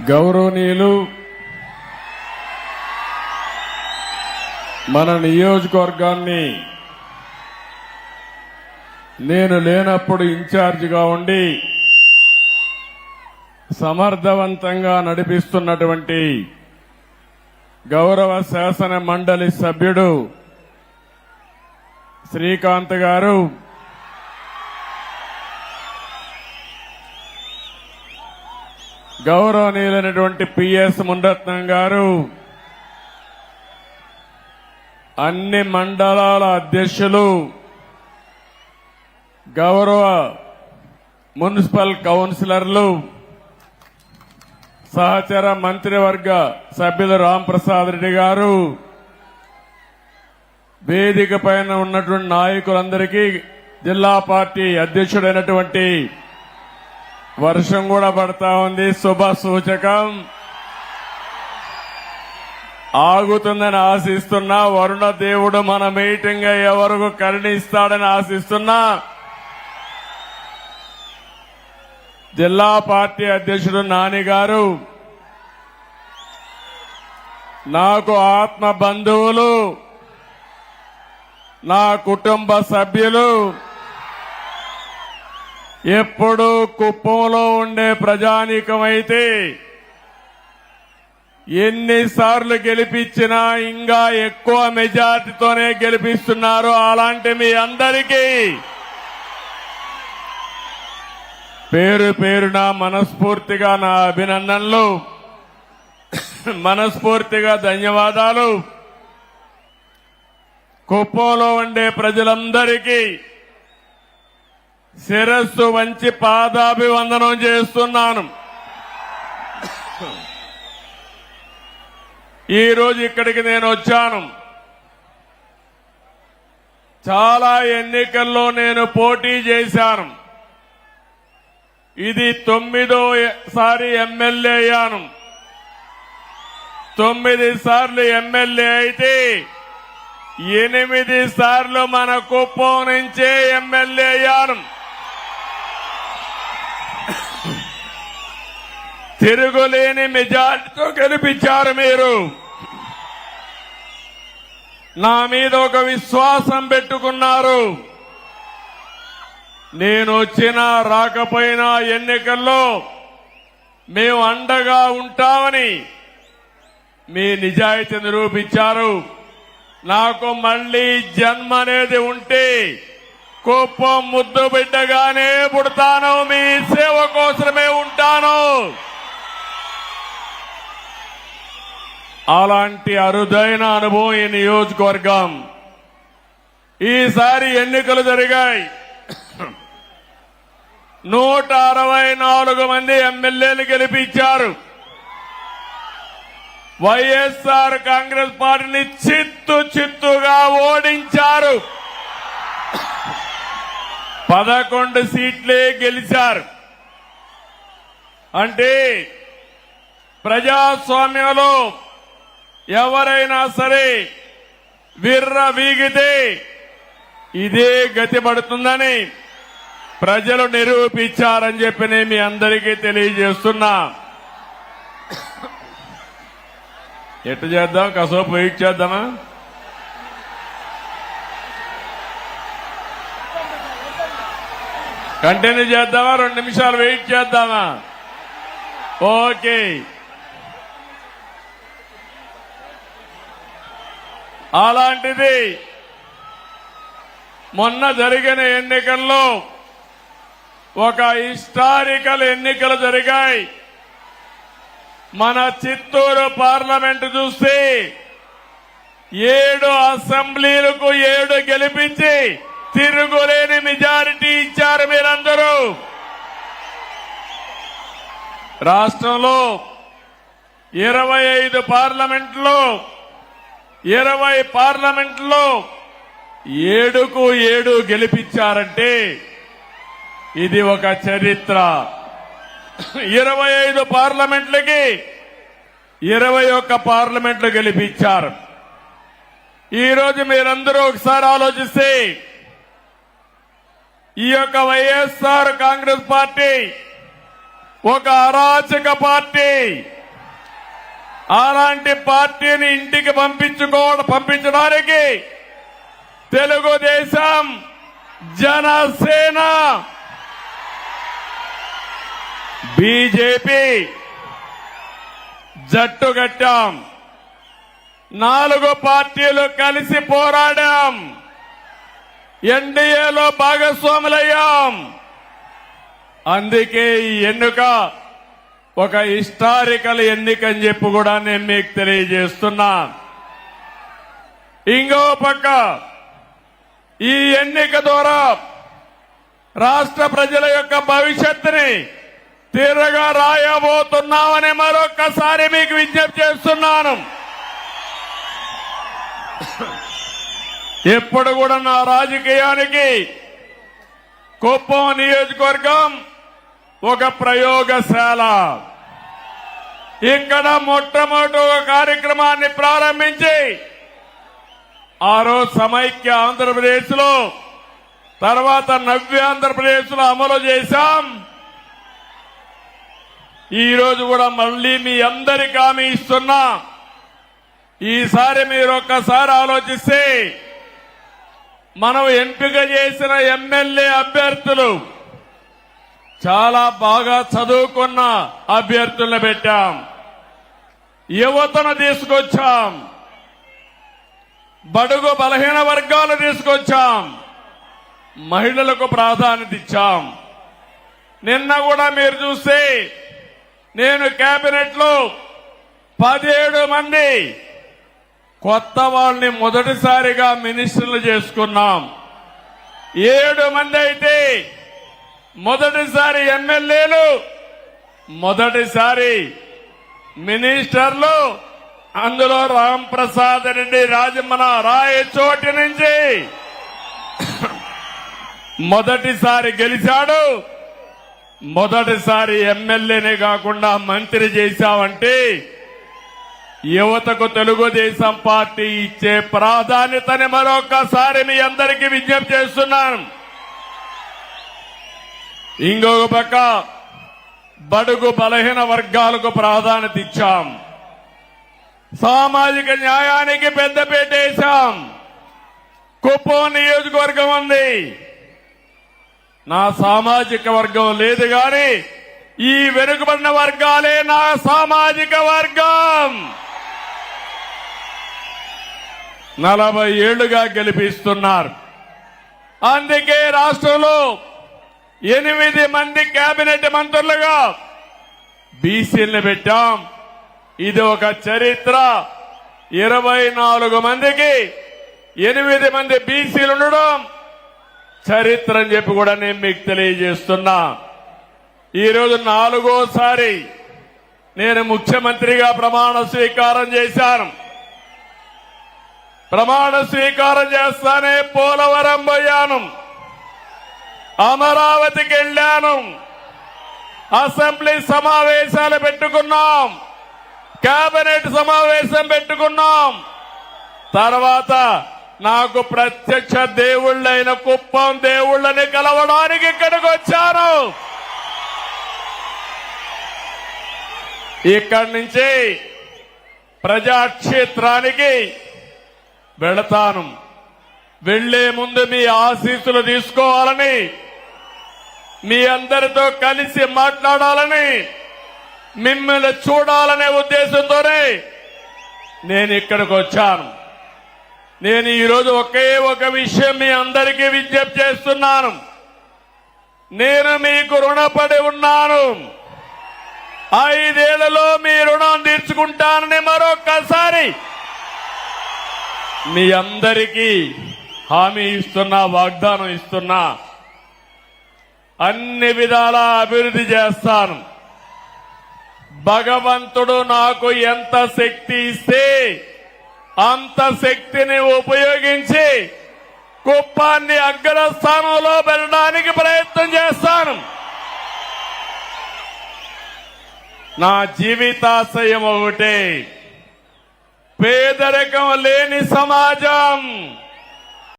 గౌరవనీయులు మన నియోజకవర్గాన్ని నేను లేనప్పుడు ఇన్ఛార్జిగా ఉండి సమర్థవంతంగా నడిపిస్తున్నటువంటి గౌరవ శాసన మండలి సభ్యుడు శ్రీకాంత్ గారు, గౌరవనీయులైనటువంటి పిఎస్ మునిరత్నం గారు, అన్ని మండలాల అధ్యక్షులు, గౌరవ మున్సిపల్ కౌన్సిలర్లు, సహచర మంత్రివర్గ సభ్యులు రాంప్రసాద్ రెడ్డి గారు, వేదిక పైన ఉన్నటువంటి నాయకులందరికీ, జిల్లా పార్టీ అధ్యక్షుడైనటువంటి, వర్షం కూడా పడతా ఉంది, శుభ సూచకం, ఆగుతుందని ఆశిస్తున్నా, వరుణ దేవుడు మన మీటింగ్ అయ్యే వరకు కరుణిస్తాడని ఆశిస్తున్నా, జిల్లా పార్టీ అధ్యక్షుడు నాని గారు, నాకు ఆత్మ బంధువులు, నా కుటుంబ సభ్యులు, ఎప్పుడు కుప్పంలో ఉండే ప్రజానీకమైతే ఎన్నిసార్లు గెలిపించినా ఇంకా ఎక్కువ మెజార్టీతోనే గెలిపిస్తున్నారు. అలాంటి మీ అందరికీ పేరు పేరున మనస్ఫూర్తిగా నా అభినందనలు, మనస్ఫూర్తిగా ధన్యవాదాలు. కుప్పంలో ఉండే ప్రజలందరికీ శిరస్సు వంచి పాదాభివందనం చేస్తున్నాను. ఈరోజు ఇక్కడికి నేను వచ్చాను. చాలా ఎన్నికల్లో నేను పోటీ చేశాను. ఇది 9వ ఎమ్మెల్యే అయ్యాను. 9 సార్లు ఎమ్మెల్యే అయితే 8 సార్లు మన కుప్పం నుంచే ఎమ్మెల్యే అయ్యాను. తిరుగులేని మెజార్టీతో గెలిపించారు మీరు. నా మీద ఒక విశ్వాసం పెట్టుకున్నారు. నేను వచ్చినా రాకపోయినా ఎన్నికల్లో మేము అండగా ఉంటామని మీ నిజాయితీ నిరూపించారు. నాకు మళ్లీ జన్మ అనేది ఉంటే కుప్పం ముద్దు బిడ్డగానే పుడతాను, మీ సేవ కోసమే ఉంటాను. అలాంటి అరుదైన అనుభవం ఈ నియోజకవర్గం. ఈసారి ఎన్నికలు జరిగాయి. 164 మంది ఎమ్మెల్యేలు గెలిపించారు. వైఎస్ఆర్ కాంగ్రెస్ పార్టీని చిత్తుగా ఓడించారు. 11 సీట్లే గెలిచారు. అంటే ప్రజాస్వామ్యంలో ఎవరైనా సరే విర్ర వీగితే ఇదే గతి పడుతుందని ప్రజలు నిరూపించారని చెప్పి నేను మీ అందరికీ తెలియజేస్తున్నా. ఎట్టు చేద్దాం? కాసేపు వెయిట్ చేద్దామా? కంటిన్యూ చేద్దామా? 2 నిమిషాలు వెయిట్ చేద్దామా? ఓకే. అలాంటిది మొన్న జరిగిన ఎన్నికల్లో ఒక హిస్టారికల్ ఎన్నికలు జరిగాయి. మన చిత్తూరు పార్లమెంటు చూస్తే 7 అసెంబ్లీలకు 7 గెలిపించి తిరుగులేని మెజారిటీ ఇచ్చారు మీరందరూ. రాష్ట్రంలో 25 పార్లమెంట్లో 20 పార్లమెంట్లో 7కు 7 గెలిపించారంటే ఇది ఒక చరిత్ర. 25 పార్లమెంట్లకి 21 పార్లమెంట్లు గెలిపించారు. ఈరోజు మీరందరూ ఒకసారి ఆలోచిస్తే ఈ యొక్క వైఎస్ఆర్ కాంగ్రెస్ పార్టీ ఒక అరాచక పార్టీ. అలాంటి పార్టీని ఇంటికి పంపించడానికి తెలుగుదేశం, జనసేన, బీజేపీ జట్టు కట్టాం. 4 పార్టీలు కలిసి పోరాడాం. ఎన్డీఏలో భాగస్వాములయ్యాం. అందుకే ఈ ఎన్నిక ఒక హిస్టారికల్ ఎన్నిక అని చెప్పి కూడా నేను మీకు తెలియజేస్తున్నా. ఇంకో పక్క ఈ ఎన్నిక ద్వారా రాష్ట్ర ప్రజల యొక్క భవిష్యత్తుని తీరగా రాయబోతున్నామని మరొక్కసారి మీకు విజ్ఞప్తి చేస్తున్నాను. ఎప్పుడు కూడా నా రాజకీయానికి కుప్పం నియోజకవర్గం ఒక ప్రయోగశాల. ఇక్కడ మొట్టమొదటి ఒక కార్యక్రమాన్ని ప్రారంభించి ఆ రోజు సమైక్య ఆంధ్రప్రదేశ్ లో, తర్వాత నవ్య ఆంధ్రప్రదేశ్ లో అమలు చేశాం. ఈ రోజు కూడా మళ్లీ మీ అందరికీ హామీ ఇస్తున్నా. ఈసారి మీరు ఒక్కసారి ఆలోచిస్తే మనం ఎంపిక చేసిన ఎమ్మెల్యే అభ్యర్థులు చాలా బాగా చదువుకున్న అభ్యర్థులను పెట్టాం. యువతను తీసుకొచ్చాం. బడుగు బలహీన వర్గాలు తీసుకొచ్చాం. మహిళలకు ప్రాధాన్యత ఇచ్చాం. నిన్న కూడా మీరు చూస్తే నేను కేబినెట్ లో 17 మంది కొత్త వాళ్ళని మొదటిసారిగా మినిస్టర్లు చేసుకున్నాం. 7 మంది అయితే మొదటిసారి ఎమ్మెల్యేలు, మొదటిసారి మినిస్టర్లు. అందులో రాంప్రసాద్ రెడ్డి రాజమన రాయచోటి నుంచి మొదటిసారి గెలిచాడు. మొదటిసారి ఎమ్మెల్యేనే కాకుండా మంత్రి చేశామంటే యువతకు తెలుగుదేశం పార్టీ ఇచ్చే ప్రాధాన్యతని మరొకసారి మీ అందరికీ విజ్ఞప్తి చేస్తున్నాను. ఇంకొక పక్క బడుగు బలహీన వర్గాలకు ప్రాధాన్యత ఇచ్చాం. సామాజిక న్యాయానికి పెద్దపీట వేశాం. కుప్పం నియోజకవర్గం ఉంది. నా సామాజిక వర్గం లేదు గాని ఈ వెనుకబడిన వర్గాలే నా సామాజిక వర్గం. 40 ఏళ్లుగా గెలిపిస్తున్నారు. అందుకే రాష్ట్రంలో 8 మంది కేబినెట్ మంత్రులుగా బీసీలను పెట్టాం. ఇది ఒక చరిత్ర. 24 మందికి 8 మంది బీసీలు ఉండడం చరిత్ర అని చెప్పి కూడా నేను మీకు తెలియజేస్తున్నా. ఈరోజు 4వసారి నేను ముఖ్యమంత్రిగా ప్రమాణ స్వీకారం చేశాను. ప్రమాణ స్వీకారం చేస్తానే పోలవరం పోయాను, అమరావతికి వెళ్లాను, అసెంబ్లీ సమావేశాలు పెట్టుకున్నాం, కేబినెట్ సమావేశం పెట్టుకున్నాం. తర్వాత నాకు ప్రత్యక్ష దేవుళ్ళైన కుప్పం దేవుళ్ళని కలవడానికి ఇక్కడికి వచ్చాను. ఇక్కడి నుంచి ప్రజాక్షేత్రానికి వెళతాను. వెళ్లే ముందు మీ ఆశీస్సులు తీసుకోవాలని, మీ అందరితో కలిసి మాట్లాడాలని, మిమ్మల్ని చూడాలనే ఉద్దేశంతోనే నేను ఇక్కడికి వచ్చాను. నేను ఈరోజు ఒకే ఒక విషయం మీ అందరికీ విజ్ఞప్తి చేస్తున్నాను. నేను మీకు రుణపడి ఉన్నాను. 5 ఏళ్లలో మీ రుణం తీర్చుకుంటానని మరొక్కసారి మీ అందరికీ హామీ ఇస్తున్నా, వాగ్దానం ఇస్తున్నా. అన్ని విధాలా అభివృద్ధి చేస్తాను. భగవంతుడు నాకు ఎంత శక్తి ఇస్తే అంత శక్తిని ఉపయోగించి కుప్పాన్ని అగ్రస్థానంలో పెట్టడానికి ప్రయత్నం చేస్తాను. నా జీవితాశయం ఒకటే, పేదరికం లేని సమాజం.